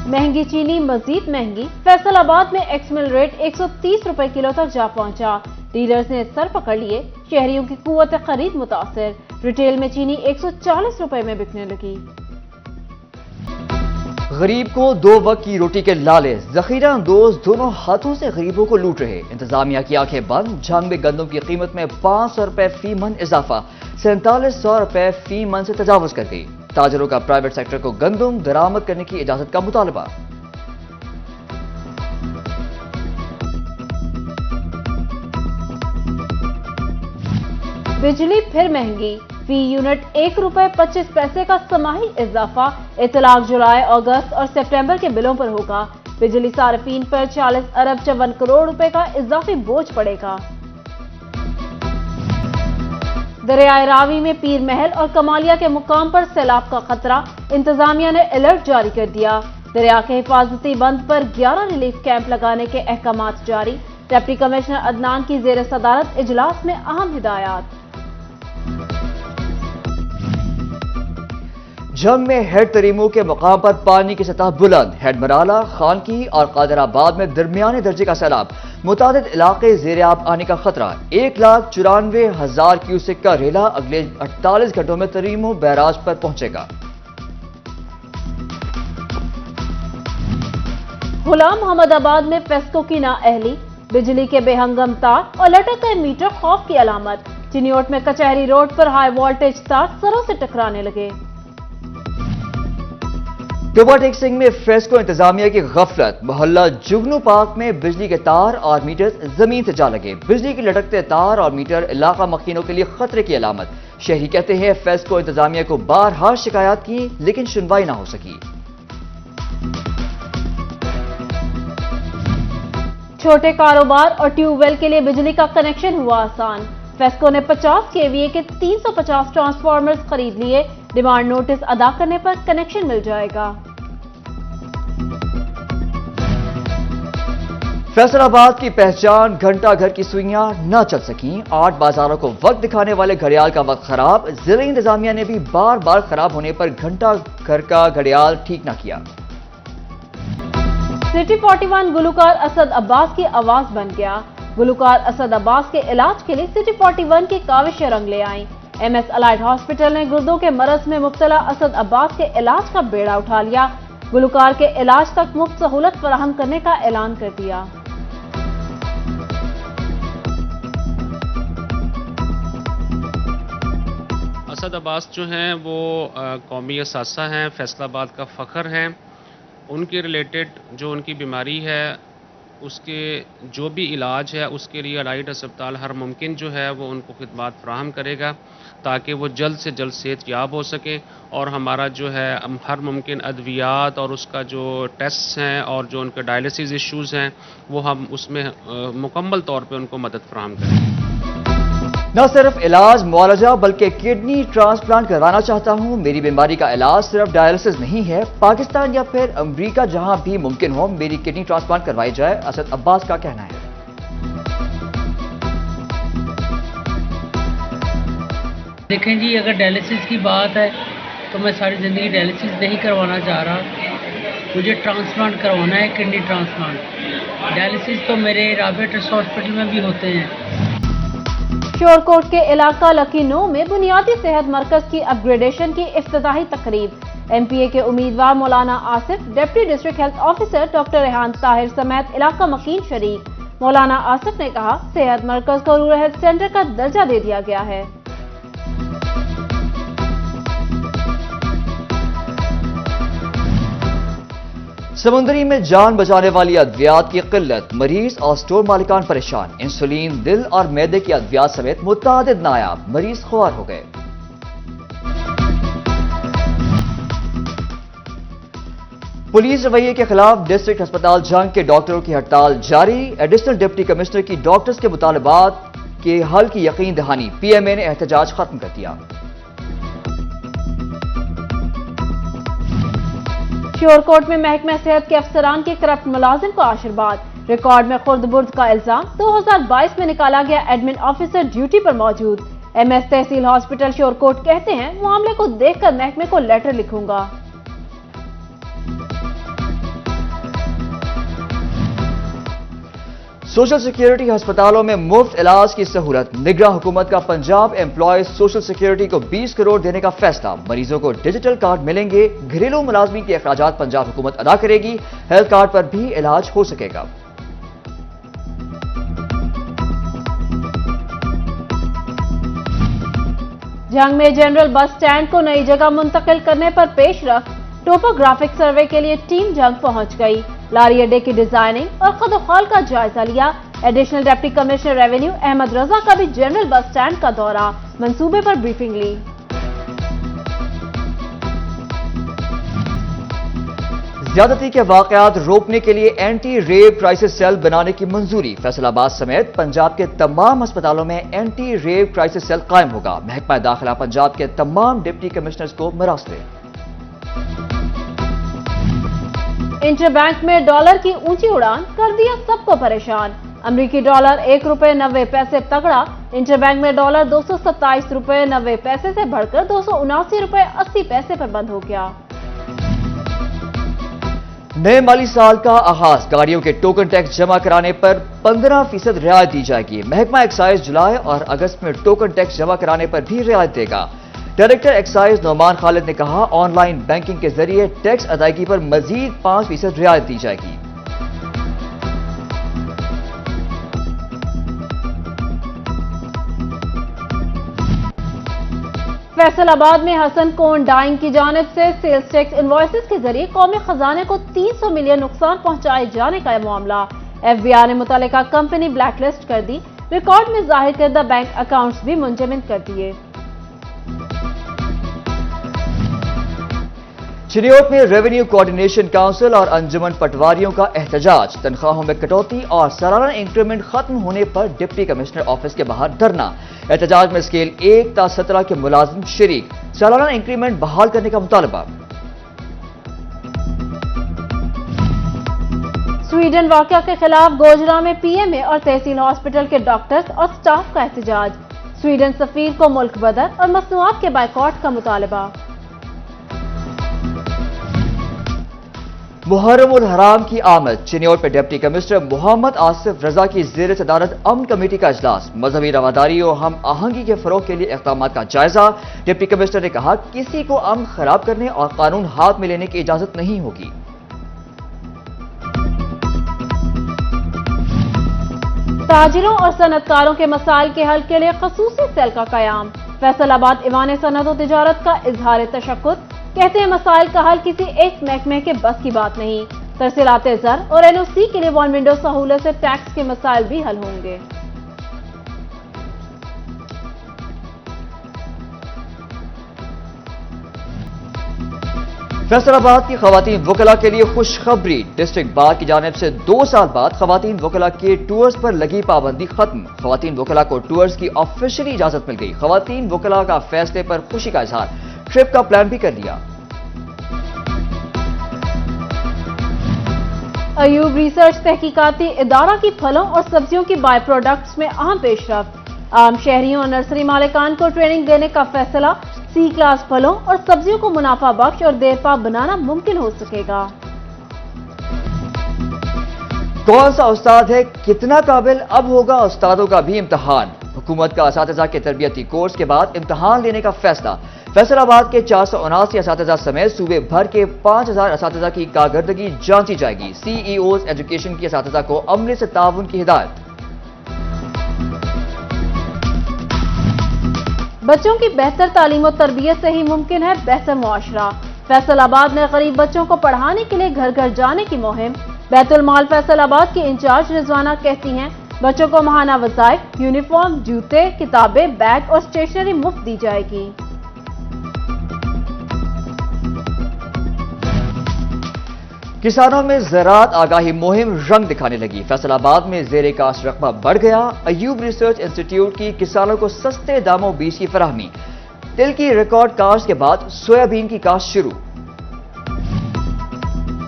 महंगी चीनी मजीद महंगी। फैसलाबाद में एक्समिल रेट 130 रुपए किलो तक जा पहुंचा। डीलर्स ने सर पकड़ लिए। शहरियों की कुव्वत खरीद मुतासिर। रिटेल में चीनी 140 रुपए में बिकने लगी। गरीब को दो वक्त की रोटी के लाले जखीरा अंदोज दोनों हाथों से गरीबों को लूट रहे। इंतजामिया की आंखें बंद। झंग में गंदम की कीमत में 500 रुपए फी मन इजाफा, 4700 रुपए फी मन से तजावुज कर गई। ताजरों का प्राइवेट सेक्टर को गंदम दरामद करने की इजाजत का मुतालबा। बिजली फिर महंगी। फी यूनिट 1 रुपए 25 पैसे का समाही इजाफा। इतलाक जुलाई, अगस्त और सितंबर के बिलों पर होगा। बिजली सार्फिन पर 40 अरब 54 करोड़ रुपए का इजाफी बोझ पड़ेगा। दरियाए रावी में पीर महल और कमालिया के मुकाम पर सैलाब का खतरा। इंतजामिया ने अलर्ट जारी कर दिया। दरिया के हिफाजती बंद पर 11 रिलीफ कैंप लगाने के अहकामात जारी। डिप्टी कमिश्नर अदनान की जेर सदारत इजलास में अहम हिदायत। झंग में हेड तरीमों के मुकाम पर पानी की सतह बुलंद। हेड मराला, खानकी और कादराबाद में दरमियाने दर्जे का सैलाब। मुतादिद इलाके ज़ेर-ए-आब आने का खतरा। 1,94,000 क्यूसेक का रेला अगले 48 घंटों में तरीमों बैराज पर पहुंचेगा। गुलाम अहमदाबाद में फेस्को की नाअहली। बिजली के बेहंगम तार और लटक गए मीटर खौफ की अलामत। चिनियोट में कचहरी रोड पर हाई वोल्टेज तार सरों से टकराने लगे। टोबा टेक सिंह में फेस्को इंतजामिया की गफलत। मोहल्ला जुगनू पार्क में बिजली के तार और मीटर जमीन से जा लगे। बिजली के लटकते तार और मीटर इलाका मकीनों के लिए खतरे की अलामत। शहरी कहते हैं फेस्को इंतजामिया को बारहा शिकायत की लेकिन सुनवाई ना हो सकी। छोटे कारोबार और ट्यूबवेल के लिए बिजली का कनेक्शन हुआ आसान। फेस्को ने 50 केवीए के 350 ट्रांसफार्मर्स खरीद लिए। डिमांड नोटिस अदा करने पर कनेक्शन मिल जाएगा। फैसलाबाद की पहचान घंटा घर की सुइयां न चल सकी। 8 बाजारों को वक्त दिखाने वाले घड़ियाल का वक्त खराब। जिला इंतजामिया ने भी बार बार खराब होने पर घंटा घर का घड़ियाल ठीक न किया। सिटी 41 गुलूकार असद अब्बास की आवाज बन गया। गुलूकार असद अब्बास के इलाज के लिए सिटी 41 की काविश रंग ले आई। MS अलाइड हॉस्पिटल ने गुर्दों के मरज में मुब्तला असद अब्बास के इलाज का बेड़ा उठा लिया। गुलूकार के इलाज तक मुफ्त सहूलत फराहम करने का ऐलान कर दिया। असद अब्बास जो हैं वो कौमी असासा हैं, फैसलाबाद का फ़ख्र हैं। उनके रिलेटेड जो उनकी बीमारी है उसके जो भी इलाज है उसके लिए अलाइड अस्पताल हर मुमकिन जो है वो उनको खिदमात फराहम करेगा ताकि वो जल्द से जल्द सेहत याब हो सके। और हमारा जो है हर मुमकिन अद्वियात और उसका जो टेस्ट हैं और जो उनके डायलिसिस इश्यूज़ हैं वो हम उसमें मुकम्मल तौर पे उनको मदद फराहम करेंगे। न सिर्फ इलाज मुआलजा बल्कि किडनी ट्रांसप्लांट करवाना चाहता हूं। मेरी बीमारी का इलाज सिर्फ डायलिसिस नहीं है। पाकिस्तान या फिर अमेरिका जहां भी मुमकिन हो मेरी किडनी ट्रांसप्लांट करवाई जाए, असद अब्बास का कहना है। देखें जी, अगर डायलिसिस की बात है तो मैं सारी ज़िंदगी डायलिसिस नहीं करवाना चाह रहा। मुझे ट्रांसप्लांट करवाना है, किडनी ट्रांसप्लांट। डायलिसिस तो मेरे रॉबर्ट ट्रस्ट हॉस्पिटल में भी होते हैं। श्योरकोट के इलाका लकीनो में बुनियादी सेहत मरकज की अपग्रेडेशन की इफ्तिताही तकरीब। MPA के उम्मीदवार मौलाना Asif, deputy district health officer doctor Rehan Tahir समेत इलाका मकीन शरीक। मौलाना आसिफ ने कहा सेहत मरकज को रूरल हेल्थ सेंटर का दर्जा दे दिया गया है। समुंदरी में जान बचाने वाली अद्वियात की किल्लत। मरीज और स्टोर मालिकान परेशान। इंसुलिन, दिल और मैदे की अद्वियात समेत मुतादिद नायाब मरीज खुआर हो गए। पुलिस रवैये के खिलाफ डिस्ट्रिक्ट अस्पताल जंग के डॉक्टरों की हड़ताल जारी। एडिशनल डिप्टी कमिश्नर की डॉक्टर्स के मुतालबात के हल की यकीन दहानी। PMA ने एहतजाज खत्म कर दिया। श्योरकोट में महकमा सेहत के अफसरान के करप्ट मुलाजिम को आशीर्वाद। रिकॉर्ड में खुर्द-बुर्द का इल्जाम। 2022 में निकाला गया एडमिन ऑफिसर ड्यूटी पर मौजूद। MS तहसील हॉस्पिटल श्योरकोट कहते हैं मामले को देखकर महकमे को लेटर लिखूंगा। सोशल सिक्योरिटी अस्पतालों में मुफ्त इलाज की सहूलत। निगरान हुकूमत का पंजाब एम्प्लॉयज सोशल सिक्योरिटी को 20 करोड़ देने का फैसला। मरीजों को डिजिटल कार्ड मिलेंगे। घरेलू मुलाजमी के अखराजात पंजाब हुकूमत अदा करेगी। हेल्थ कार्ड पर भी इलाज हो सकेगा। जंग में जनरल बस स्टैंड को नई जगह मुंतकिल करने पर पेशरफ। टोपोग्राफिक सर्वे के लिए टीम जंग पहुंच गई। लारी अड्डे की डिजाइनिंग और खदोखाल का जायजा लिया। Additional deputy commissioner revenue Ahmad Raza का भी जनरल बस स्टैंड का दौरा, मंसूबे पर ब्रीफिंग ली। ज्यादती के वाकयात रोकने के लिए एंटी रेप क्राइसिस सेल बनाने की मंजूरी। फैसलाबाद समेत पंजाब के तमाम अस्पतालों में एंटी रेप क्राइसिस सेल कायम होगा। महकमा दाखिला पंजाब के तमाम डिप्टी कमिश्नर्स को मरासले। इंटरबैंक में डॉलर की ऊंची उड़ान कर दिया सबको परेशान। अमरीकी डॉलर ₹1.90 तगड़ा। इंटरबैंक में डॉलर ₹227.90 से बढ़कर ₹279.80 पर बंद हो गया। नए माली साल का आगाज। गाड़ियों के टोकन टैक्स जमा कराने पर 15% रियायत दी जाएगी। महकमा एक्साइज जुलाई और अगस्त में टोकन टैक्स जमा कराने पर भी रियायत देगा। डायरेक्टर एक्साइज नौमान खालिद ने कहा, ऑनलाइन बैंकिंग के जरिए टैक्स अदायगी पर मजीद 5% रियायत दी जाएगी। फैसलाबाद में हसन कोन डाइंग की जानिब से सेल्स टैक्स इनवॉइसेस के जरिए कौमी खजाने को 300 मिलियन नुकसान पहुंचाए जाने का मामला। FBI ने मुतल्लिका कंपनी ब्लैकलिस्ट कर दी। रिकॉर्ड में जाहिर करदा बैंक अकाउंट्स भी मुंजमद कर दिए। चिनियोट में रेवेन्यू कोऑर्डिनेशन काउंसिल और अंजुमन पटवारियों का एहतजाज। तनख्वाहों में कटौती और सालाना इंक्रीमेंट खत्म होने पर डिप्टी कमिश्नर ऑफिस के बाहर धरना। एहतजाज में स्केल 1 ता 17 के मुलाजिम शरीक। सालाना इंक्रीमेंट बहाल करने का मुतालबा। स्वीडन वाकया के खिलाफ गोजरा में PMA और तहसील हॉस्पिटल के डॉक्टर्स और स्टाफ का एहतजाज। स्वीडन सफीर को मुल्क बदर और मसनूआत के बायकॉट का मुतालबा। मुहर्रम उल हराम की आमद। चिनियोट में डिप्टी कमिश्नर मोहम्मद आसिफ रजा की ज़ेर सदारत अमन कमेटी का इजलास। मजहबी रवादारी और हम आहंगी के फरोग के लिए इक़दाम का जायजा। डिप्टी कमिश्नर ने कहा, किसी को अमन खराब करने और कानून हाथ में लेने की इजाजत नहीं होगी। ताजिरों और सनतकारों के मसाइल के हल के लिए खसूसी सेल का कयाम। फैसलाबाद ईवान सनत और तिजारत का इजहार तशक्कुर। कहते हैं, मसाइल का हल किसी एक महकमे के बस की बात नहीं। तरसीलाते ज़र और NOC के लिए वन विंडो सहूलत से टैक्स के मसाइल भी हल होंगे। फैसलाबाद की खवातीन वकला के लिए खुशखबरी। डिस्ट्रिक्ट बार की जानिब से 2 साल बाद खवातीन वकला के टूर्स पर लगी पाबंदी खत्म। खवातीन वकला को टूर्स की ऑफिशियली इजाजत मिल गई। खवातीन वकला का फैसले पर खुशी का इजहार। ट्रिप का प्लान भी कर लिया। अयूब रिसर्च तहकीकाती इदारा की फलों और सब्जियों की बाय प्रोडक्ट्स में अहम पेशरफ्त। आम शहरियों और नर्सरी मालिकान को ट्रेनिंग देने का फैसला। C क्लास फलों और सब्जियों को मुनाफा बख्श और देरपा बनाना मुमकिन हो सकेगा। कौन सा उस्ताद है कितना काबिल, अब होगा उस्तादों का भी इम्तहान। हुकूमत का असातिज़ा के तरबियती कोर्स के बाद इम्तहान लेने का फैसला। फैसलाबाद के 479 असातिज़ा समेत सूबे भर के 5000 असातिज़ा की कारकर्दगी जांची जाएगी। CEOs एजुकेशन की असातिज़ा को अमले से ताउन की हिदायत। बच्चों की बेहतर तालीम और तरबियत से ही मुमकिन है बेहतर मुआशरा। फैसलाबाद में गरीब बच्चों को पढ़ाने के लिए घर घर जाने की मुहिम। बैतुल माल फैसलाबाद की इंचार्ज रिजवाना कहती हैं, बच्चों को माहाना वज़ाइफ, यूनिफॉर्म, जूते, किताबें, बैग और स्टेशनरी मुफ्त दी जाएगी। किसानों में ज़राअत आगाही मुहिम रंग दिखाने लगी। फैसलाबाद में ज़ेरे काश्त रकबा बढ़ गया। अयूब रिसर्च इंस्टीट्यूट की किसानों को सस्ते दामों बीज की फराहमी। तिल की रिकॉर्ड काश्त के बाद सोयाबीन की काश्त शुरू।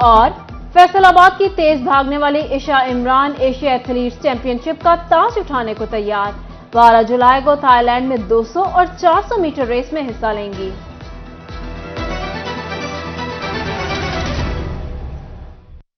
और फैसलाबाद की तेज भागने वाली Isha Imran Asia athletes championship का ताज उठाने को तैयार। 12 जुलाई को थाईलैंड में 200 और 400 मीटर रेस में हिस्सा लेंगी।